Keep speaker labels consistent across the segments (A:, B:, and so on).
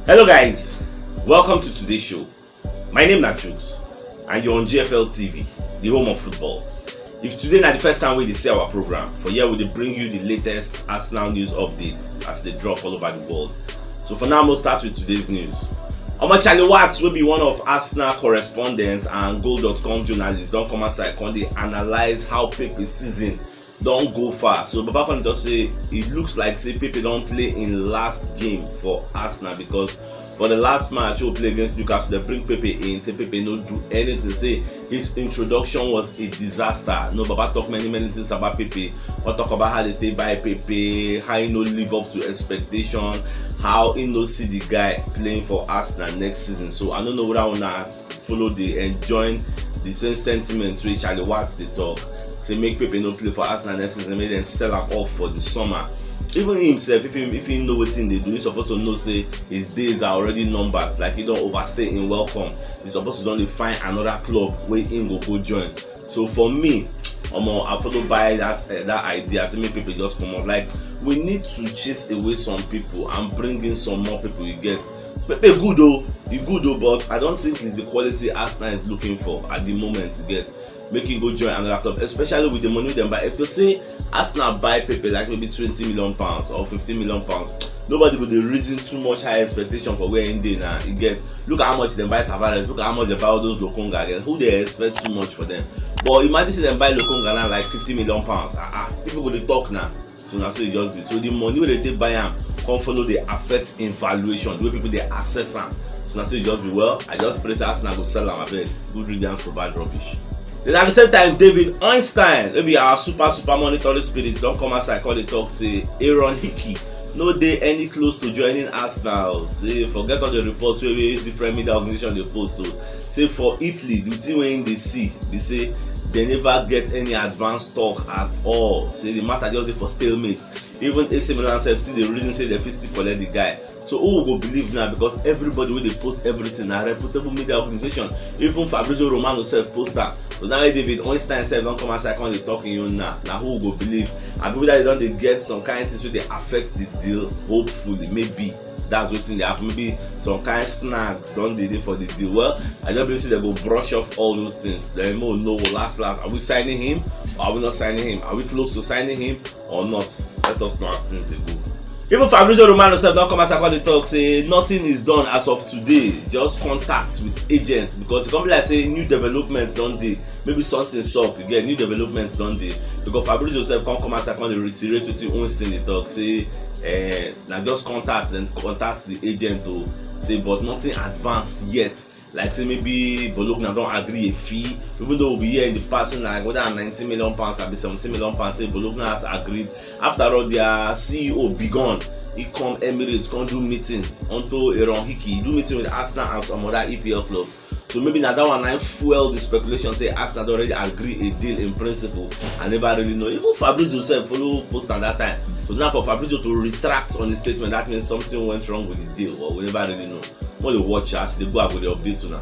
A: Hello guys, welcome to today's show. My name is CHUKS and you're on GFL TV, the home of football. If today is the first time we see our program, for here we will bring you the latest Arsenal news updates as they drop all over the world. So for now, we'll start with today's news. Charlie Watts will be one of Arsenal correspondents and Goal.com journalists. Don't come outside when they analyze how Pepe season don't go far. So Baba can just say it looks like say Pepe don't play in last game for Arsenal, because for the last match he play against Newcastle, they bring Pepe in, say Pepe no do anything, say his introduction was a disaster. No, Baba talk many things about Pepe. Or talk about how they take by Pepe, how he no live up to expectation, how he no see the guy playing for Arsenal next season. So I don't know whether I wanna follow the and join the same sentiments which Charlie Watts they talk. Say make Pepe no play for Arsenal next season, make them sell him off for the summer. Even himself, if he know what thing they do, he's supposed to know say his days are already numbered. Like he don't overstay in welcome. He's supposed to don't find another club where he go join. So for me, I follow by that idea. Say make Pepe just come up. Like we need to chase away some people and bring in some more people. You get Pepe good though, but I don't think it's the quality Arsenal is looking for at the moment. To get make him go join another club, especially with the money them buy. If you say Arsenal buy Pepe like maybe £20 million or £15 million, nobody would reason too much high expectation for where in day now. You get look at how much they buy Tavares, look at how much they buy all those Lokonga again. Who they expect too much for them? But imagine see them buy Lokonga now like £50 million. People will talk now. So now so it just be. So the money where they take buy him come follow the affect in valuation, the way people they assess him. So now so it just be well. I just press Arsenal go sell him a bed. Good riddance for bad rubbish. Then at the same time, David Einstein, maybe our super monitoring spirits, don't come outside call the talk say Aaron Hickey no day any close to joining Arsenal. Say forget all the reports where different media organizations they post to. Say for Italy, the team when they see, they say they never get any advanced talk at all. Say the matter just for stalemate. Even AC Milan self still the reason say they still collect the guy. So who will go believe now? Because everybody when they post everything, a reputable media organization, even Fabrizio Romano self post that. But now David Einstein self don't come outside when they talking you now. Now who will go believe? And people that they don't they get some kind of things where they affect the deal. Hopefully, maybe that's what's in the happen. Maybe some kind of snags don't they for the deal. Well, I don't believe they go brush off all those things. Then more know last. Are we signing him or are we not signing him? Are we close to signing him or not? Let us know as things they go. Even Fabrizio Romano said don't come as I call the talk say nothing is done as of today. Just contact with agents, because the company like say new developments don't they. Maybe something's up. You get new developments don't they? Because Fabrizio said come as I call the reiterate with your own thing they talk say now just contact the agent to say but nothing advanced yet. Like say maybe Bologna don't agree a fee, even though we'll be here in the past like whether £90 million or £70 million, say Bologna has agreed. After all, their CEO be gone. He come Emirates, come do meeting onto Aaron Hickey, do meeting with Arsenal and some other EPL clubs. So maybe now that one I fuel the speculation say Arsenal already agree a deal in principle. I never really know. Even Fabrizio himself follow post at that time. So now for Fabrizio to retract on his statement, that means something went wrong with the deal, or we never really know. When you watch us, they go out with the updates now.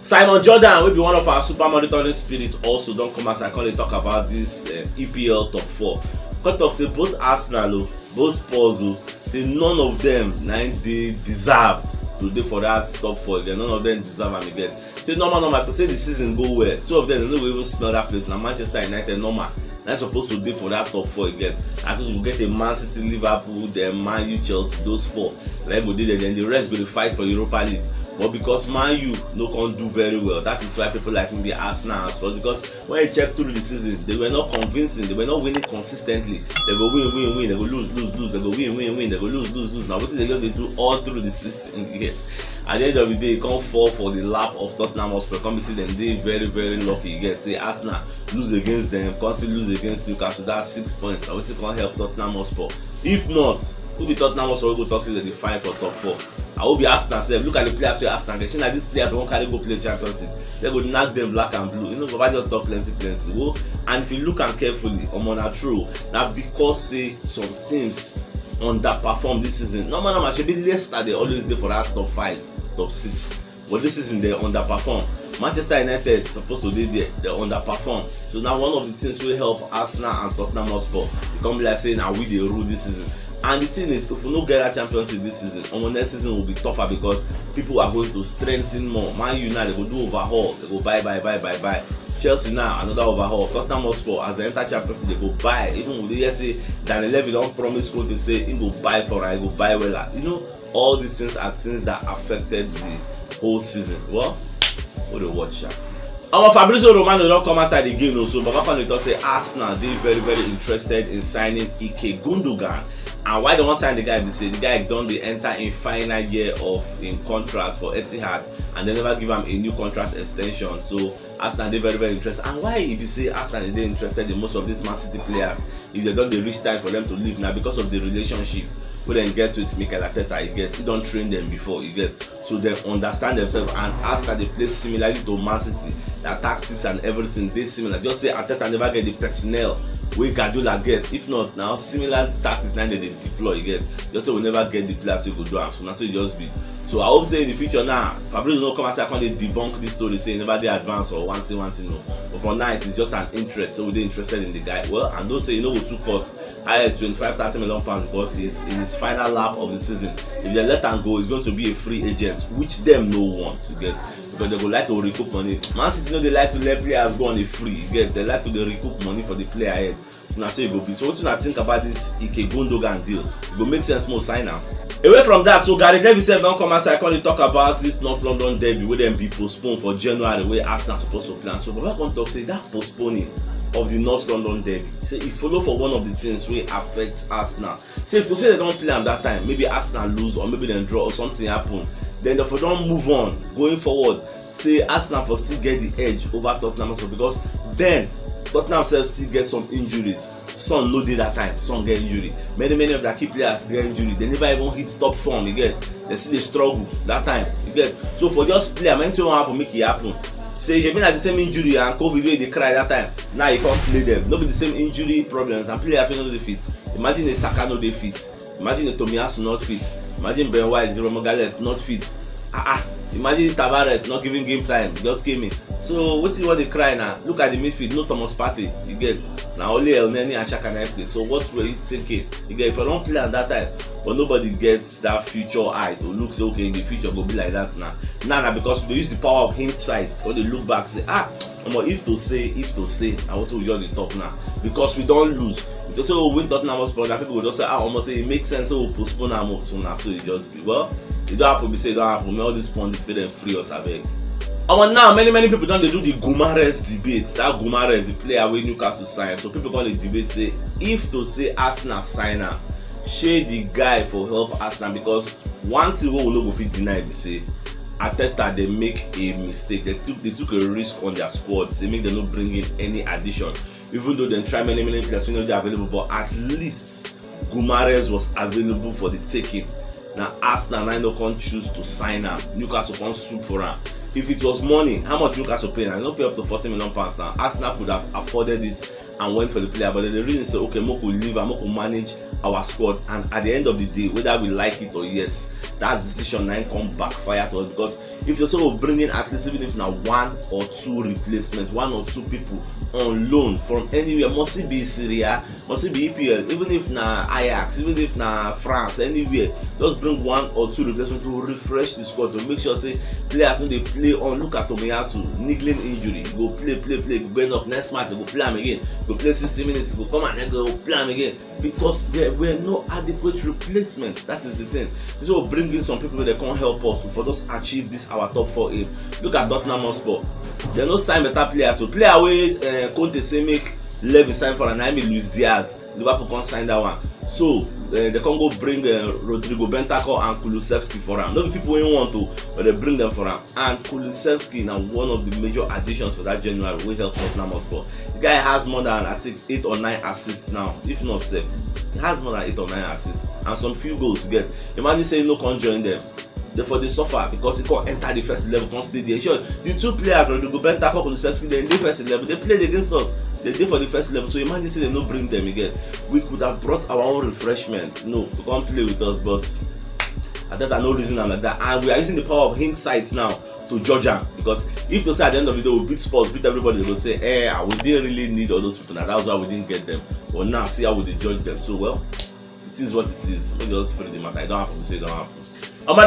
A: Simon Jordan will be one of our super monitoring spirits. Also, don't come as I call it talk about this EPL top 4. Come talk say both Arsenal, both Spurs, say none of them they deserved to do for that top 4 again. None of them deserve them again. Say normal to say the season go well. Two of them they don't even smell that place. Now Manchester United normal. They're supposed to do for that top 4 again. At least we'll get a Man City, Liverpool, then Man U, Chelsea, those 4. Like we did, then the rest will fight for Europa League. But because Man U no can do very well, that is why people like maybe Arsenal as well. Because when you check through the season, they were not convincing, they were not winning consistently. They go win, they go lose, they go win, they go lose. Now what is they do all through the season? Yes. At the end of the day, you can't fall for the lap of Tottenham Hotspur. Come see them, they very lucky. You get say Arsenal lose against them, constantly lose against Newcastle. That's 6 points. I would say can't help Tottenham Hotspur. If not, who be Tottenham Hotspur go talk to the fight for top 4. I will be Arsenal self. Look at the players where Arsenal. They see that these players won't carry go play Champions League. They will knock them black and blue. You know, Baba just talk plenty. Well, and if you look and carefully, on true, now because say some teams underperform this season. No matter should be Leicester, they always there for that top 5, top 6. But this season they underperform. Manchester United supposed to be there, they underperform. So now one of the things will help Arsenal and Tottenham Hotspur become like saying now we the rule this season. And the thing is, if we no get that Champions League this season, our next season will be tougher because people are going to strengthen more. Man U now, they go do overhaul, they go buy. Chelsea now, another overhaul. Tottenham Hotspur, as they enter Champions League, they go buy. Even with the say Daniel Levy don't promise go to say he go buy for her, he go buy well. You know, all these things are things that affected the whole season. Well, what a watch. Fabrizio Romano don't come outside again also, but Papa Neto say Arsenal they very interested in signing Ike Gundogan. And why they want to sign the guy? They say the guy done the enter in final year of in contract for Etihad, and they never give him a new contract extension. So Arsenal they very interested. And why if you say Arsenal they interested in most of these Man City players, if they don't reach time for them to leave now because of the relationship we then get with Mikel Arteta, he don't train them before, so they understand themselves. And Arsenal they play similarly to Man City, their tactics and everything they similar. Just say Arteta never get the personnel we Guardiola get. If not, now similar tactics now they deploy, just say we never get the players we go do them. So now so it just be. So I hope say in the future now, Fabrizio no come and say I can't debunk this story, say never they advance or one thing no. But for now it is just an interest, so we're interested in the guy. Well, and don't say we took cost highest 25-30 million pounds because he's in his final lap of the season. If they let him go, he's going to be a free agent, which them no want to get because they go like to recoup money. Man City they like to let players go on a free, they like to recoup money for the player ahead. So now say it go be. So what you think about this Ike Gundogan deal? It go make sense more sign now. Away from that, so Gary Neville said don't come outside and talk about this North London derby where them be postponed for January where Arsenal supposed to plan. So Baba come talk say that postponing of the North London derby, say it follow for one of the things wey affects Arsenal. Say if to say they don't play am that time, maybe Arsenal lose or maybe they draw or something happen, then they for don't move on going forward. Say Arsenal for still get the edge over Tottenham because then Tottenham still get some injuries. Son no dey that time, Son get injury. Many of their key players get injury. They never even hit top form, They still dey struggle that time, So for just play, anything won't happen, make it happen. Say you been at the same injury and COVID wey dey cry that time. Now you can't play them. No be the same injury problems and players wey no dey fit. Imagine a Saka no dey fit. Imagine a Tomiyasu not fit. Imagine Ben White, Guillermo Gallas not fit. Imagine Tavares not giving game time, just came in. So what's what they cry now? Look at the midfield, no Thomas Partey, you get. Now only El Neni and Xhaka can play. So what were you thinking? You get if I don't play at that time, but nobody gets that future eye to look say okay in the future go be like that now. Now because they use the power of hindsight, so they look back say if to say, I want to enjoy the talk now because we don't lose. If you say win Tottenham Hotspur, people will just say almost say it makes sense, so we'll postpone our move. So now so it just be it don't happen. We say it don't happen. All these pundits for them free us abeg. Now many people don't they do the Gumares debate. That Gumares the player wey Newcastle sign. So people call the debate say if to say Arsenal sign am, share the guy for help Arsenal because one thing we no go fit deny be say Arteta they make a mistake. They took a risk on their squad. Say make them not bring in any addition. Even though they try many players we know they're available, but at least Gumares was available for the taking. Now Arsenal now can't choose to sign him. Newcastle can't sue for him. If it was money, how much Newcastle paying? I don't pay up to 40 million pounds now. Arsenal could have afforded it and went for the player, but the reason is okay, Moko leave and Moko manage our squad, and at the end of the day, whether we like it or yes, that decision now come backfire to us because if you're sort of bringing at least even if now one or two replacements, one or two people on loan from anywhere, must it be Syria, must it be EPL, even if na Ajax, even if na France, anywhere, just bring one or two replacements to refresh the squad to make sure say players when they play on. Look at Tomiyasu, niggling injury, go play, go up next match, go play him again, go play 60 minutes, go come and then go play him again because there were no adequate replacements. That is the thing. So we'll bring in some people that can't help us for us achieve this our top 4 aim. Look at Tottenham Hotspur. They no sign better players. So play away Conte say make Levy sign for an Jaime Luis Diaz. Liverpool can't sign that one. So they can't go bring Rodrigo Bentancur and Kulusevski for him. Not people who want to, but they bring them for him. And Kulusevski now one of the major additions for that January will help Tottenham Hotspur. The guy has more than I think 8 or 9 assists now, if not 7. He has more than 8 or 9 assists and some few goals to get. Imagine saying no can't join them. Therefore they suffer because he can't enter the first 11, can't stay there. Sure, the two players, Rodrigo Bentancur and Kulusevski, they in the first 11. They played against us. They did for the first 11. So imagine saying they no bring them again. We could have brought our own refreshments, to come play with us, but I think no reason like that. And we are using the power of hindsight now to judge them because if to say at the end of the day we beat Spurs, beat everybody, they will say, we didn't really need all those people. Now that's why we didn't get them. But now see how we judge them. So well, it is what it is. We just free the matter. It don't happen, we say it don't happen.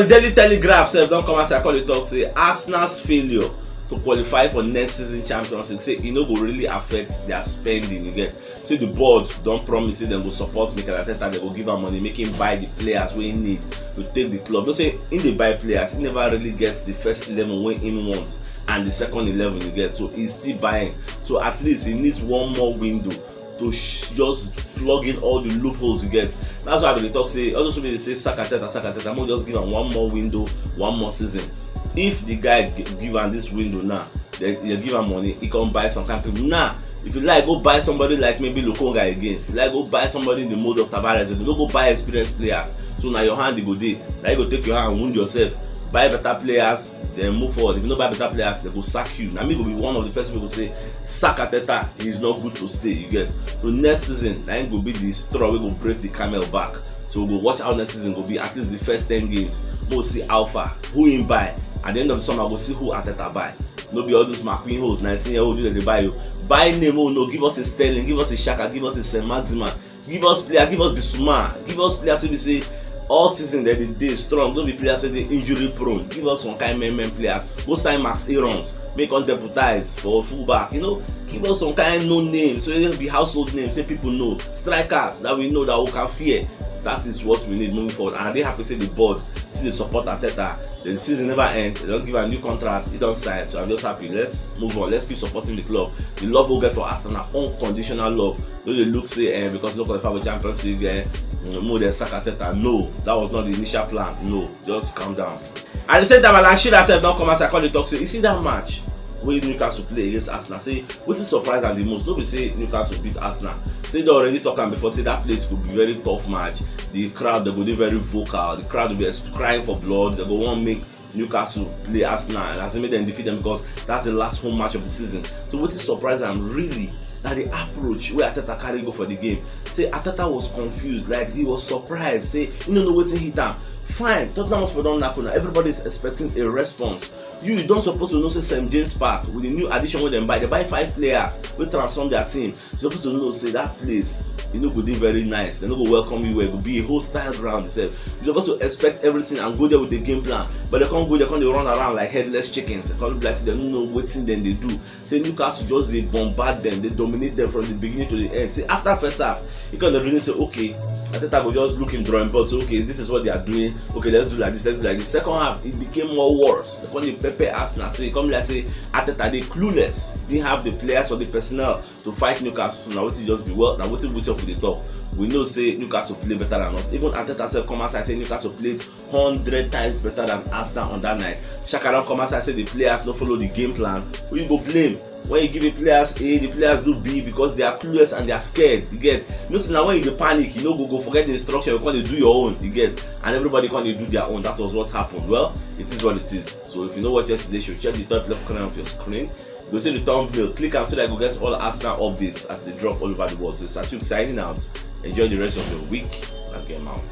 A: The Daily Telegraph sef don come as I call it talk say Arsenal's failure to qualify for next season Champions League say e no go really affect their spending. You get, say the board don promise say dem go support Mikel Arteta, dem go give am money make him buy the players wey he need to take the club. No say him dey buy players, he never really gets the first 11 wey him wants and the second 11 you get, so he's still buying. So at least he needs one more window to just plug in all the loopholes you get. That's why I dey talk say all those people dey say sack Arteta, mo just give am one more window, one more season. If the guy give am this window now, they give am money, he can buy some kind of people. Now, if you like, go buy somebody like maybe Lokonga again. If you like, go buy somebody in the mode of Tavares. If you don't go buy experienced players, so now your hand you go dey. Now you go take your hand and wound yourself. Buy better players, then move forward. If you don't buy better players, they go sack you. Now me go be one of the first people say sack Arteta. He's not good to stay. You get. So next season, now go be the straw we go break the camel back. So we'll watch how next season go be. At least the first 10 games, we'll see alpha, who him buy. At the end of the summer, we'll see who Arteta buy. No be all those McQueen hoes, 19-year-old you that they buy you. Buy Nemo, no, give us a Sterling, give us a Shaka, give us a Saint Maximan, give us player, give us Bissouma, give us players who be say all season that they strong. Don't be players who they injury prone. Give us some kind of players. Go sign Max Aarons, make on deputize for fullback. You know, give us some kind of no names, so it'll be household names, so people know. Strikers that we know that we can fear. That is what we need moving forward. And they have to say the board, see the support Arteta. The season never end. They don't give a new contract. It don't sign. So I'm just happy. Let's move on. Let's keep supporting the club. The love we'll get for Arsenal, unconditional love. No, they look say because no qualify for Champions League. More than sack Arteta. No, that was not the initial plan. No, just calm down. At the same time, Alashira said don't come as I call the talk. So you see that match wey Newcastle play against Arsenal, say wetin surprise am the most no be say Newcastle beat Arsenal, say they already talk am before say that place could be very tough match. The crowd they go dey very vocal, the crowd will be crying for blood, they go wan make Newcastle play Arsenal and as make them defeat them because that's the last home match of the season. So wetin surprise am really na the approach wey Arteta carry go for the game. Say Arteta was confused, like he was surprised, say he no know wetin hit am. Fine, Tottenham Hotspur don knack una, everybody is expecting a response. You don't supposed to know say St. James Park with the new addition wey dem buy 5 players wey transform their team. You supposed to know say that place e no go dey very nice, dem no go welcome you well, e go be a hostile ground itself. You supposed to expect everything and go there with a game plan, but they can't go there, they run around like headless chickens. They can't be like say they don't know wetin dem dey do. Say Newcastle just dey bombard them, they dominate them from the beginning to the end. Say after first half, you can really say okay, Arteta go just look him drawing board, say okay, this is what they are doing. Okay, let's do like this, let's do like this. Second half, it became more worse. They call the Pepe Arsenal. So you come like say Arteta they clueless, didn't have the players or the personnel to fight Newcastle. So now wetin just be well, now wetin we say for the top. We know say Newcastle play better than us. Even Arteta self come outside say Newcastle played 100 times better than Arsenal on that night. Shaka don come outside say the players don't follow the game plan. Who you go blame? When you give the players A, the players do B because they are clueless and they are scared. You get? You know, so now when you panic, you know, go forget the instruction. You can't do your own. You get? And everybody can't do their own. That was what happened. Well, it is what it is. So if you know what yesterday, you should check the top left corner of your screen. You will see the thumbnail. Click and so that you get all Arsenal updates as they drop all over the world. So it's CHUKS signing out. Enjoy the rest of your week and game out.